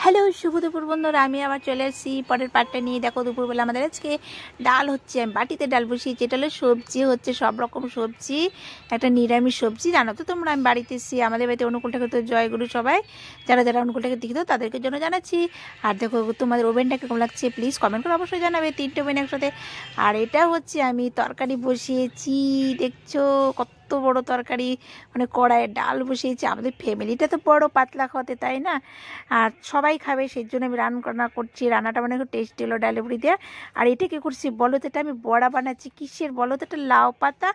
Hello শুভ দুপুর বন্ধুরা, আমি আবার চলে এসেছি পরের পার্টটা নিয়ে। দেখো দুপুরবেলা আমাদের আজকে ডাল হচ্ছে, আমি বাটিতে ডাল বসিয়েছি। এটা হলো সবজি হচ্ছে, সব রকম সবজি, একটা নিরামিষ সবজি। জানো তো তোমরা, আমি বাড়িতে এসেছি, আমাদের বাড়িতে অনুকূল ঠাকুর তো জয়গুরু সবাই যারা যারা অনুকূল ঠাকুর দেখি তো তাদেরকে জন্য জানাচ্ছি। আর দেখো তোমাদের ওভেনটা কীরকম লাগছে প্লিজ কমেন্ট করে অবশ্যই জানাবে, 3টে ওভেন একসাথে। আর এটা হচ্ছে আমি তরকারি বসিয়েছি, দেখছো কত বড় তরকারি, মানে কড়াইয়ে ডাল বসিয়েছি। আমাদের ফ্যামিলিটা তো বড় পাতলা খাওয়াতে, তাই না? আর সবাই খাবে, সেই জন্য আমি রান্না করছি। রান্নাটা মানে খুব টেস্টি হলো ডালে বুড়ি দিয়ে। আর এটা কী করছি বলো তো, এটা আমি বড়া বানাচ্ছি। কিসের বলো তো, এটা লাউ পাতা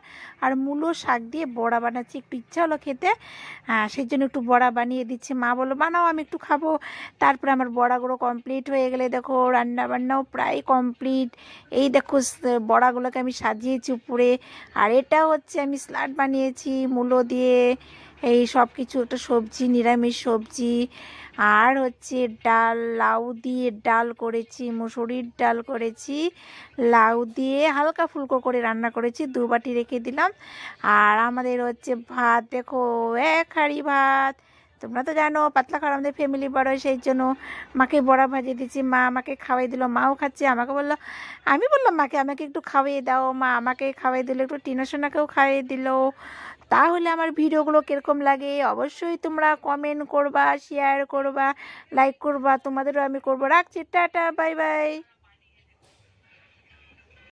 আর মূলো শাক দিয়ে বড়া বানাচ্ছি। একটু ইচ্ছা হলো খেতে, সেই জন্য একটু বড়া বানিয়ে দিচ্ছি। মা বললো বানাও, আমি একটু খাবো। তারপরে আমার বড়াগুলো কমপ্লিট হয়ে গেলে দেখো রান্না বান্নাও প্রায় কমপ্লিট। এই দেখো বড়াগুলোকে আমি সাজিয়েছি উপরে। আর এটা হচ্ছে আমি স্যালাড বানিয়েছি মূলো দিয়ে, এই সব কিছু, একটা সবজি, নিরামিষ সবজি। আর হচ্ছে ডাল, লাউ দিয়ে ডাল করেছি, মুসুরির ডাল করেছি, লাউ দিয়ে হালকা ফুলকো করে রান্না করেছি, 2 বাটি রেখে দিলাম। আর আমাদের হচ্ছে ভাত, দেখো 1 হাঁড়ি ভাত। তোমরা তো জানো পাতলা খাওয়ার আমাদের ফ্যামিলি বড়, সেই জন্য মাকে বড়া ভাজিয়ে দিচ্ছি। মা আমাকে খাওয়াই দিল, মাও খাচ্ছে। আমাকে বললো, আমি বললাম মাকে আমাকে একটু খাওয়াইয়ে দাও। মা আমাকে খাওয়াই দিল, একটু টিনা সোনাকেও খাইয়ে দিল। তাহলে আমার ভিডিওগুলো কীরকম লাগে অবশ্যই তোমরা কমেন্ট করবা, শেয়ার করবা, লাইক করবা। তোমাদেরও আমি করবো। রাখছি, টাটা, বাই বাই।